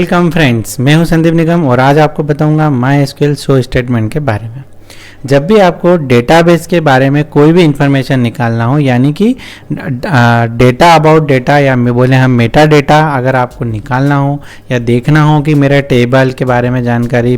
Welcome friends, मैं हूं संदीप निगम और आज आपको बताऊंगा माई एसक्यूएल शो स्टेटमेंट के बारे में। जब भी आपको डेटाबेस के बारे में कोई भी इंफॉर्मेशन निकालना हो, यानी कि डेटा अबाउट डेटा या बोले हम मेटा डेटा अगर आपको निकालना हो या देखना हो कि मेरा टेबल के बारे में जानकारी,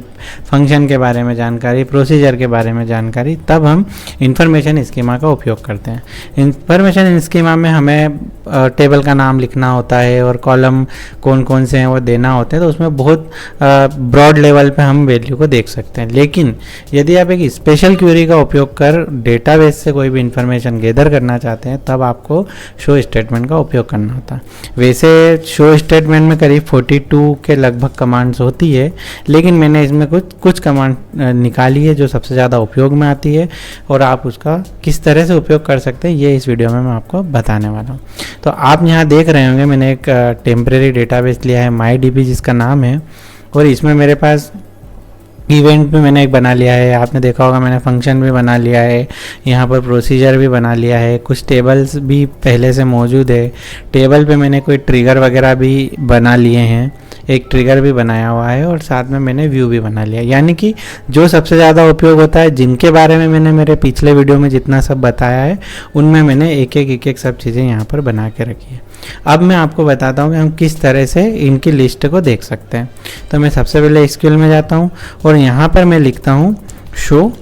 फंक्शन के बारे में जानकारी, प्रोसीजर के बारे में जानकारी, तब हम इंफॉर्मेशन स्कीमा का उपयोग करते हैं। इंफॉर्मेशन स्कीमा में हमें टेबल का नाम लिखना होता है और कॉलम कौन कौन से हैं वो देना होते हैं, तो उसमें बहुत ब्रॉड लेवल पे हम वैल्यू को देख सकते हैं। लेकिन यदि आप एक स्पेशल क्वेरी का उपयोग कर डेटाबेस से कोई भी इंफॉर्मेशन गैदर करना चाहते हैं, तब आपको शो स्टेटमेंट का उपयोग करना होता है। वैसे शो स्टेटमेंट में करीब 42 के लगभग कमांड्स होती है, लेकिन मैंने इसमें कुछ कमांड निकाली है जो सबसे ज़्यादा उपयोग में आती है और आप उसका किस तरह से उपयोग कर सकते हैं ये इस वीडियो में मैं आपको बताने वाला हूँ। तो आप यहाँ देख रहे होंगे मैंने एक टेम्परेरी डेटाबेस लिया है MyDB जिसका नाम है, और इसमें मेरे पास इवेंट भी मैंने एक बना लिया है। आपने देखा होगा मैंने फंक्शन भी बना लिया है, यहाँ पर प्रोसीजर भी बना लिया है, कुछ टेबल्स भी पहले से मौजूद है। टेबल पे मैंने कोई ट्रिगर वगैरह भी बना लिए हैं, एक ट्रिगर भी बनाया हुआ है और साथ में मैंने व्यू भी बना लिया। यानी कि जो सबसे ज़्यादा उपयोग होता है, जिनके बारे में मैंने मेरे पिछले वीडियो में जितना सब बताया है, उनमें मैंने एक एक सब चीज़ें यहाँ पर बना के रखी है। अब मैं आपको बताता हूँ कि हम किस तरह से इनकी लिस्ट को देख सकते हैं। तो मैं सबसे पहले एसक्यूएल में जाता हूँ और यहाँ पर मैं लिखता हूँ शो।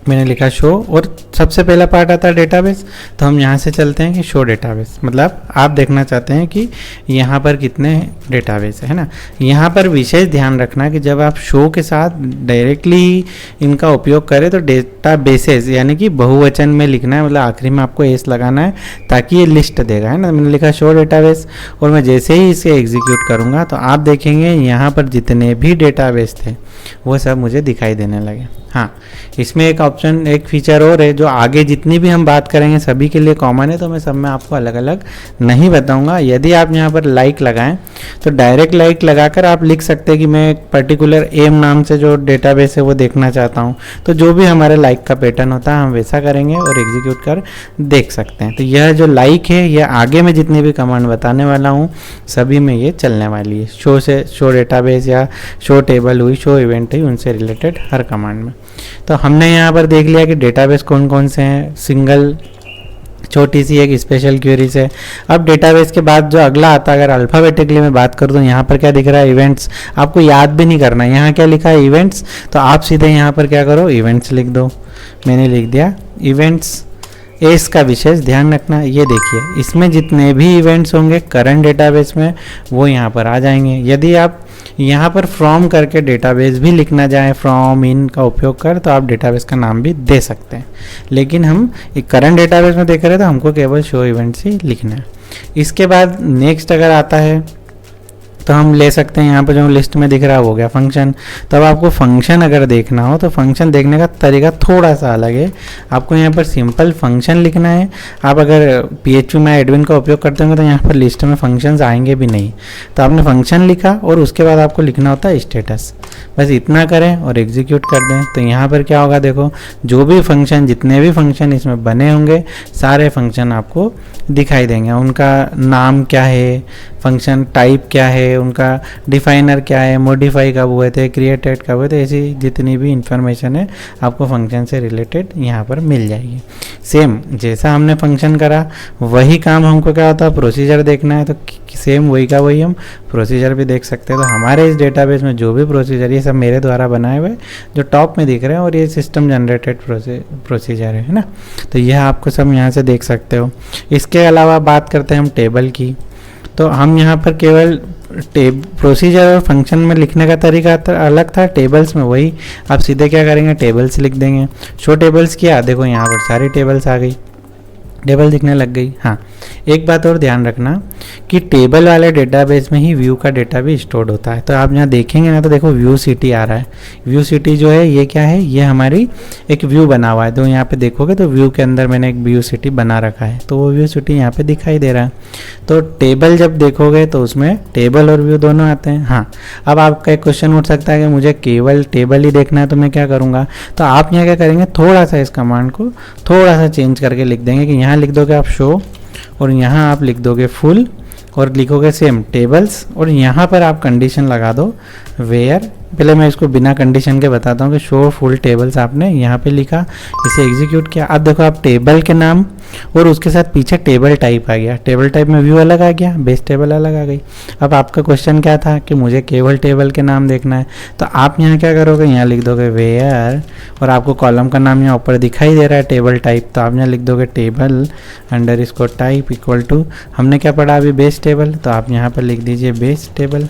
मैंने लिखा शो और सबसे पहला पार्ट आता है डेटाबेस। तो हम यहाँ से चलते हैं कि शो डेटाबेस, मतलब आप देखना चाहते हैं कि यहाँ पर कितने डेटाबेस है ना। यहाँ पर विशेष ध्यान रखना कि जब आप शो के साथ डायरेक्टली इनका उपयोग करें तो डेटाबेसेस यानी कि बहुवचन में लिखना है, मतलब आखिरी में आपको एस लगाना है ताकि ये लिस्ट देगा, है ना। मैंने लिखा शो डेटाबेस और मैं जैसे ही इसे एग्जीक्यूट करूँगा तो आप देखेंगे यहाँ पर जितने भी डेटाबेस थे वो सब मुझे दिखाई देने लगे। हाँ, इसमें एक ऑप्शन, एक फीचर और है जो आगे जितनी भी हम बात करेंगे सभी के लिए कॉमन है, तो मैं सब में आपको अलग अलग नहीं बताऊंगा। यदि आप यहाँ पर लाइक लगाएं तो डायरेक्ट लाइक लगाकर आप लिख सकते हैं कि मैं एक पर्टिकुलर एम नाम से जो डेटाबेस है वो देखना चाहता हूँ। तो जो भी हमारे लाइक का पैटर्न होता है हम वैसा करेंगे और एग्जीक्यूट कर देख सकते हैं। तो यह जो लाइक है यह आगे मैं जितनी भी कमांड बताने वाला हूँ सभी में ये चलने वाली है। शो से शो डेटाबेस या शो टेबल हुई, शो इवेंट हुई, उनसे रिलेटेड हर कमांड में। तो हमने यहाँ पर देख लिया कि डेटाबेस कौन कौन से हैं, सिंगल छोटी सी एक स्पेशल क्वेरी से। अब डेटाबेस के बाद जो अगला आता है, अगर अल्फ़ाबेटिकली मैं बात करूँ तो यहाँ पर क्या दिख रहा है, इवेंट्स। आपको याद भी नहीं करना है यहाँ क्या लिखा है, इवेंट्स। तो आप सीधे यहाँ पर क्या करो, इवेंट्स लिख दो। मैंने लिख दिया इवेंट्स। एस का विशेष ध्यान रखना। ये देखिए इसमें जितने भी इवेंट्स होंगे करंट डेटाबेस में वो यहाँ पर आ जाएंगे। यदि आप यहाँ पर फ्रॉम करके डेटाबेस भी लिखना चाहें, फ्रॉम इन का उपयोग कर, तो आप डेटाबेस का नाम भी दे सकते हैं। लेकिन हम एक करंट डेटाबेस में देख रहे हैं तो हमको केवल शो इवेंट्स ही लिखना है। इसके बाद नेक्स्ट अगर आता है तो हम ले सकते हैं, यहाँ पर जो लिस्ट में दिख रहा हो गया फंक्शन। तब आपको फंक्शन अगर देखना हो तो फंक्शन देखने का तरीका थोड़ा सा अलग है। आपको यहाँ पर सिंपल फंक्शन लिखना है। आप अगर PHP में एडमिन का उपयोग करते होंगे तो यहाँ पर लिस्ट में फंक्शंस आएंगे भी नहीं। तो आपने फंक्शन लिखा और उसके बाद आपको लिखना होता है स्टेटस। बस इतना करें और एग्जीक्यूट कर दें तो यहाँ पर क्या होगा, देखो जो भी फंक्शन, जितने भी फंक्शन इसमें बने होंगे सारे फंक्शन आपको दिखाई देंगे। उनका नाम क्या है, फंक्शन टाइप क्या है, उनका डिफाइनर क्या है, मॉडिफाई कब हुए थे, क्रिएटेड कब हुए थे, ऐसी जितनी भी इंफॉर्मेशन है आपको फंक्शन से रिलेटेड यहाँ पर मिल जाएगी। सेम जैसा हमने फंक्शन करा वही काम हमको क्या होता है, प्रोसीजर देखना है तो सेम वही का वही हम प्रोसीजर भी देख सकते हैं। तो हमारे इस डेटाबेस में जो भी प्रोसीजर, ये सब मेरे द्वारा बनाए हुए जो टॉप में दिख रहे हैं, और ये सिस्टम जनरेटेड प्रोसीजर है ना। तो यह आपको सब यहाँ से देख सकते हो। इसके अलावा बात करते हैं हम टेबल की। तो हम यहाँ पर केवल प्रोसीजर और फंक्शन में लिखने का तरीका अलग था, टेबल्स में वही आप सीधे क्या करेंगे, टेबल्स लिख देंगे। शो टेबल्स किया, देखो यहाँ पर सारी टेबल्स आ गई, टेबल दिखने लग गई। हाँ, एक बात और ध्यान रखना कि टेबल वाले डेटाबेस में ही व्यू का डेटा भी स्टोर्ड होता है। तो आप यहाँ देखेंगे ना तो देखो व्यू सिटी आ रहा है। व्यू सिटी जो है ये क्या है, ये हमारी एक व्यू बना हुआ है। तो यहाँ पे देखोगे तो व्यू के अंदर मैंने एक व्यू सिटी बना रखा है, तो वो व्यू सिटी यहाँ पे दिखाई दे रहा है। तो टेबल जब देखोगे तो उसमें टेबल और व्यू दोनों आते हैं। हाँ, अब आपका एक क्वेश्चन उठ सकता है कि मुझे केवल टेबल ही देखना है तो मैं क्या करूँगा। तो आप यहाँ क्या करेंगे, थोड़ा सा इस कमांड को थोड़ा सा चेंज करके लिख देंगे कि यहाँ लिख दोगे आप शो और यहाँ आप लिख दोगे फुल और लिखोगे सेम टेबल्स, और यहाँ पर आप कंडीशन लगा दो वेयर। पहले मैं इसको बिना कंडीशन के बताता हूँ कि शो फुल टेबल्स आपने यहाँ पे लिखा, इसे एग्जीक्यूट किया। अब देखो आप टेबल के नाम और उसके साथ पीछे टेबल टाइप आ गया, टेबल टाइप में व्यू अलग आ गया, बेस टेबल अलग आ गई। अब आपका क्वेश्चन क्या था कि मुझे केवल टेबल के नाम देखना है, तो आप यहाँ क्या करोगे, यहाँ लिख दोगे वेयर, और आपको कॉलम का नाम यहाँ ऊपर दिखाई दे रहा है टेबल टाइप, तो आप यहाँ लिख दोगे टेबल अंडर इसको टाइप इक्वल टू, हमने क्या पढ़ा अभी बेस टेबल, तो आप यहाँ पर लिख दीजिए बेस टेबल।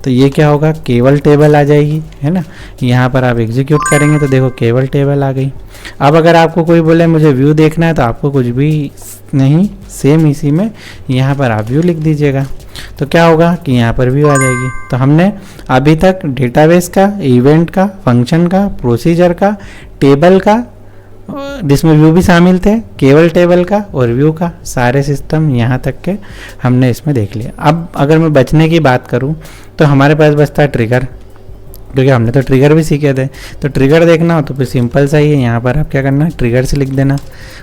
तो ये क्या होगा, केवल टेबल आ जाएगी, है ना। यहाँ पर आप एग्जीक्यूट करेंगे तो देखो केवल टेबल आ गई। अब अगर आपको कोई बोले मुझे व्यू देखना है, तो आपको कुछ भी नहीं, सेम इसी में यहाँ पर आप व्यू लिख दीजिएगा, तो क्या होगा कि यहाँ पर व्यू आ जाएगी। तो हमने अभी तक डेटाबेस का, इवेंट का, फंक्शन का, प्रोसीजर का, टेबल का, जिसमें व्यू भी शामिल थे, केवल टेबल का और व्यू का, सारे सिस्टम यहाँ तक के हमने इसमें देख लिया। अब अगर मैं बचने की बात करूँ तो हमारे पास बचता है ट्रिगर, क्योंकि हमने तो ट्रिगर भी सीखे थे। तो ट्रिगर देखना हो तो फिर सिंपल सा ही है, यहाँ पर आप क्या करना है, ट्रिगर्स लिख देना,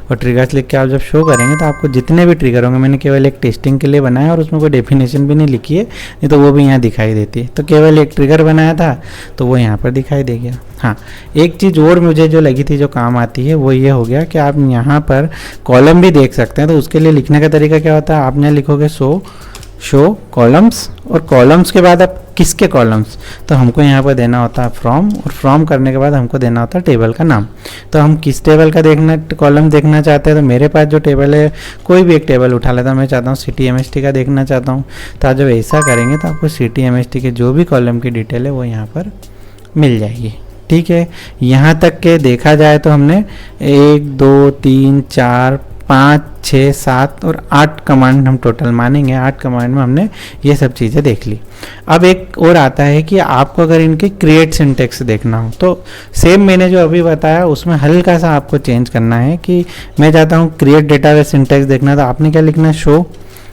और ट्रिगर्स लिख के आप जब शो करेंगे तो आपको जितने भी ट्रिगर होंगे, मैंने केवल एक टेस्टिंग के लिए बनाया और उसमें कोई डेफिनेशन भी नहीं लिखी है, नहीं तो वो भी यहाँ दिखाई देती है। तो केवल एक ट्रिगर बनाया था तो वो यहाँ पर दिखाई दे गया। हाँ, एक चीज़ और मुझे जो लगी थी जो काम आती है वो ये हो गया कि आप यहाँ पर कॉलम भी देख सकते हैं। तो उसके लिए लिखने का तरीका क्या होता है, आप यहाँ लिखोगे शो कॉलम्स, और कॉलम्स के बाद आप किसके कॉलम्स, तो हमको यहाँ पर देना होता है फ्रॉम, और फ्रॉम करने के बाद हमको देना होता है टेबल का नाम। तो हम किस टेबल का कॉलम देखना चाहते हैं, तो मेरे पास जो टेबल है, कोई भी एक टेबल उठा लेता हूँ, मैं चाहता हूँ CTMST का देखना चाहता हूँ। तो आप जब ऐसा करेंगे तो आपको CTMST के जो भी कॉलम की डिटेल है वो यहाँ पर मिल जाएगी। ठीक है, यहाँ तक के देखा जाए तो हमने 1 2 3 4 5 6 7 और 8 कमांड हम टोटल मानेंगे। 8 कमांड में हमने ये सब चीज़ें देख ली। अब एक और आता है कि आपको अगर इनके क्रिएट सिंटेक्स देखना हो, तो सेम मैंने जो अभी बताया उसमें हल्का सा आपको चेंज करना है कि मैं चाहता हूँ क्रिएट डेटाबेस सिंटेक्स देखना, तो आपने क्या लिखना है, शो,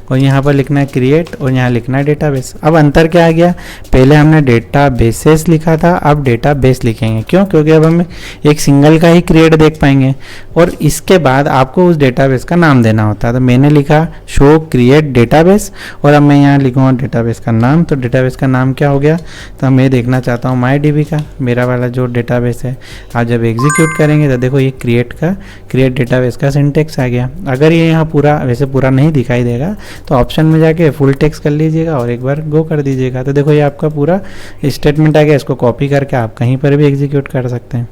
और यहाँ पर लिखना है क्रिएट, और यहाँ लिखना है डेटाबेस। अब अंतर क्या आ गया, पहले हमने डेटाबेसेस लिखा था, अब डेटाबेस लिखेंगे। क्यों, क्योंकि अब हम एक सिंगल का ही क्रिएट देख पाएंगे, और इसके बाद आपको उस डेटाबेस का नाम देना होता है। तो मैंने लिखा शो क्रिएट डेटाबेस, और अब मैं यहाँ लिखूँगा डेटाबेस का नाम। तो डेटाबेस का नाम क्या हो गया, तो मैं देखना चाहता हूँ MyDB का, मेरा वाला जो डेटाबेस है। आप जब एग्जीक्यूट करेंगे तो देखो ये क्रिएट डेटाबेस का सिंटेक्स आ गया। अगर ये यहाँ पूरा, वैसे पूरा नहीं दिखाई देगा, तो ऑप्शन में जाके फुल टेक्स्ट कर लीजिएगा और एक बार गो कर दीजिएगा। तो देखो ये आपका पूरा स्टेटमेंट आ गया। इसको कॉपी करके आप कहीं पर भी एग्जीक्यूट कर सकते हैं।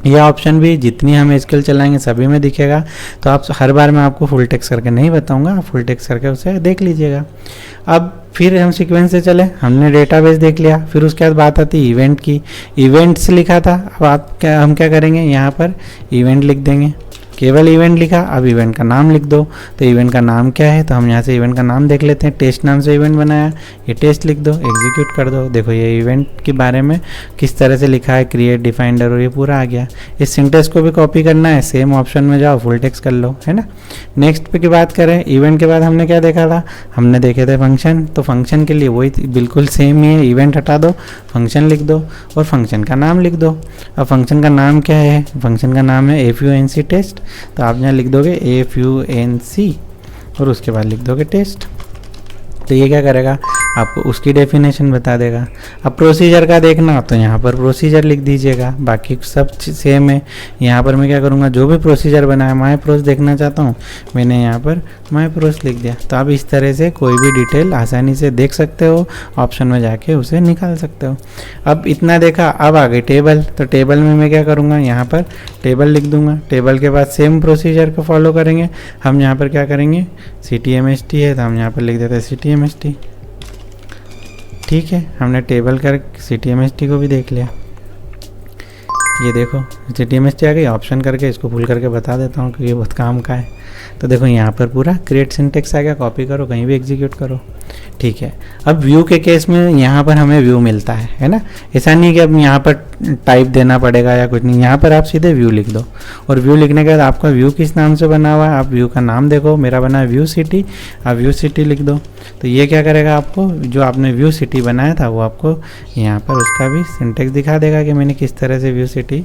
यह ऑप्शन भी जितनी हम स्किल चलाएंगे सभी में दिखेगा। तो आप हर बार मैं आपको फुल टेक्स्ट करके नहीं बताऊंगा, आप फुल टेक्स्ट करके उसे देख लीजिएगा। अब फिर हम सीक्वेंस से चले, हमने डेटाबेस देख लिया, फिर उसके बाद बात आती है इवेंट की। इवेंट्स लिखा था, अब हम क्या करेंगे, यहाँ पर इवेंट लिख देंगे, केवल इवेंट लिखा। अब इवेंट का नाम लिख दो, तो इवेंट का नाम क्या है, तो हम यहाँ से इवेंट का नाम देख लेते हैं। टेस्ट नाम से इवेंट बनाया, ये टेस्ट लिख दो, एग्जीक्यूट कर दो। देखो ये इवेंट के बारे में किस तरह से लिखा है, क्रिएट डिफाइंडर, और ये पूरा आ गया। इस सिंटेक्स को भी कॉपी करना है, सेम ऑप्शन में जाओ, फुल टेक्स्ट कर लो, है ना। नेक्स्ट पे की बात करें, इवेंट के बाद हमने क्या देखा था, हमने देखे थे फंक्शन। तो फंक्शन के लिए वही बिल्कुल सेम ही है, इवेंट हटा दो, फंक्शन लिख दो और फंक्शन का नाम लिख दो। अब फंक्शन का नाम क्या है, फंक्शन का नाम है FUNC टेस्ट। तो आप यहाँ लिख दोगे FUNC और उसके बाद लिख दोगे टेस्ट। तो ये क्या करेगा, आपको उसकी डेफिनेशन बता देगा। अब प्रोसीजर का देखना तो यहाँ पर प्रोसीजर लिख दीजिएगा, बाकी सब सेम है। यहाँ पर मैं क्या करूँगा, जो भी प्रोसीजर बनाया, माई प्रोस देखना चाहता हूँ, मैंने यहाँ पर माई प्रोस लिख दिया। तो आप इस तरह से कोई भी डिटेल आसानी से देख सकते हो, ऑप्शन में जाके उसे निकाल सकते हो। अब इतना देखा, अब आ गई टेबल। तो टेबल में मैं क्या करूँगा, यहाँ पर टेबल लिख दूंगा। टेबल के बाद सेम प्रोसीजर को फॉलो करेंगे। हम यहाँ पर क्या करेंगे, CTMST है तो हम यहाँ पर लिख देते हैं CTMST। ठीक है, हमने टेबल कर CTMST को भी देख लिया। ये देखो CTMST आ गई, ऑप्शन करके इसको फुल करके बता देता हूँ क्योंकि ये बहुत काम का है। तो देखो यहाँ पर पूरा क्रिएट सिंटेक्स आ गया, कॉपी करो, कहीं भी एग्जीक्यूट करो। ठीक है, अब व्यू के केस में यहाँ पर हमें व्यू मिलता है ना। ऐसा नहीं कि अब यहाँ पर टाइप देना पड़ेगा या कुछ नहीं, यहाँ पर आप सीधे व्यू लिख दो। और व्यू लिखने के बाद आपका व्यू किस नाम से बना हुआ है, आप व्यू का नाम देखो, मेरा बना है व्यू सिटी, आप व्यू सिटी लिख दो। तो ये क्या करेगा, आपको जो आपने व्यू सिटी बनाया था वो आपको यहाँ पर उसका भी सिंटेक्स दिखा देगा कि मैंने किस तरह से व्यू सिटी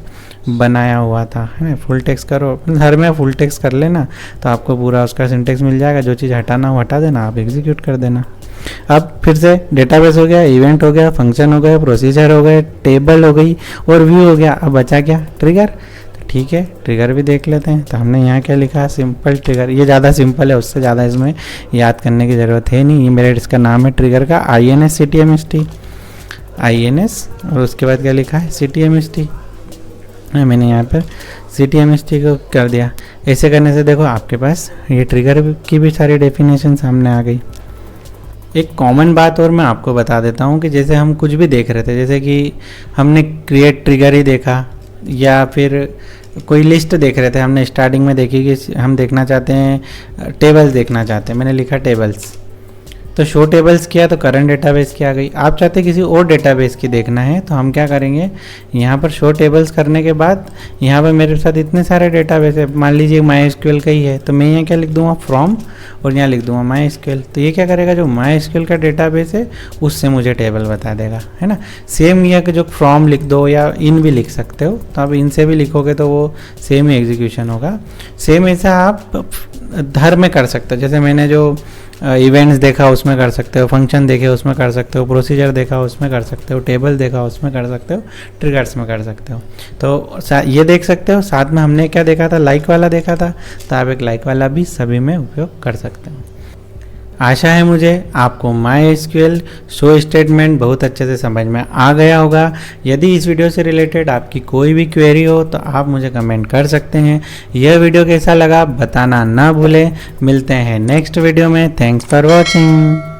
बनाया हुआ था, है ना। फुल टेक्स्ट करो, हर में फुल टेक्स्ट कर लेना, तो आपको पूरा उसका सिंटेक्स मिल जाएगा। जो चीज़ हटाना हो हटा देना, आप एग्जीक्यूट कर देना। अब फिर से डेटाबेस हो गया, इवेंट हो गया, फंक्शन हो गया, प्रोसीजर हो गए, टेबल हो गई और व्यू हो गया। अब बचा क्या? ट्रिगर। तो ठीक है, ट्रिगर भी देख लेते हैं। तो हमने यहाँ क्या लिखा? Simple trigger. ये ज़्यादा सिंपल है, उससे ज़्यादा इसमें याद करने की ज़रूरत है नहीं। ये मेरे इसका नाम है ट्रिगर का INSCTMST, INS और उसके बाद क्या लिखा है? CTMST। मैंने यहाँ पर CTMST को कर दिया। ऐसे करने से देखो आपके पास ये ट्रिगर की भी सारी डेफिनेशन सामने आ गई। एक कॉमन बात और मैं आपको बता देता हूँ कि जैसे हम कुछ भी देख रहे थे, जैसे कि हमने क्रिएट ट्रिगर ही देखा या फिर कोई लिस्ट देख रहे थे, हमने स्टार्टिंग में देखी कि हम देखना चाहते हैं टेबल्स देखना चाहते हैं, मैंने लिखा टेबल्स, तो शो टेबल्स किया तो करंट डेटाबेस की आ गई। आप चाहते हैं किसी और डेटाबेस की देखना है तो हम क्या करेंगे, यहाँ पर शो टेबल्स करने के बाद यहाँ पर मेरे साथ इतने सारे डेटाबेस है, मान लीजिए MySQL का ही है तो मैं यहाँ क्या लिख दूँगा? फ्रॉम, और यहाँ लिख दूँगा MySQL। तो ये क्या करेगा? जो MySQL का डेटाबेस है उससे मुझे टेबल बता देगा, है ना। सेम यह कि जो फ्रॉम लिख दो या इन भी लिख सकते हो, तो आप इनसे भी लिखोगे तो वो सेम ही एग्जीक्यूशन होगा। सेम ऐसा आप धर में कर सकते हो, जैसे मैंने जो इवेंट्स देखा उसमें कर सकते हो, फंक्शन देखे उसमें कर सकते हो, प्रोसीजर देखा उसमें कर सकते हो, टेबल देखा उसमें कर सकते हो, ट्रिगर्स में कर सकते हो। तो ये देख सकते हो। साथ में हमने क्या देखा था? लाइक वाला देखा था, तो आप एक लाइक वाला भी सभी में उपयोग कर सकते हो। आशा है मुझे आपको MySQL शो स्टेटमेंट बहुत अच्छे से समझ में आ गया होगा। यदि इस वीडियो से रिलेटेड आपकी कोई भी क्वेरी हो तो आप मुझे कमेंट कर सकते हैं। यह वीडियो कैसा लगा बताना ना भूलें। मिलते हैं नेक्स्ट वीडियो में। Thanks for watching.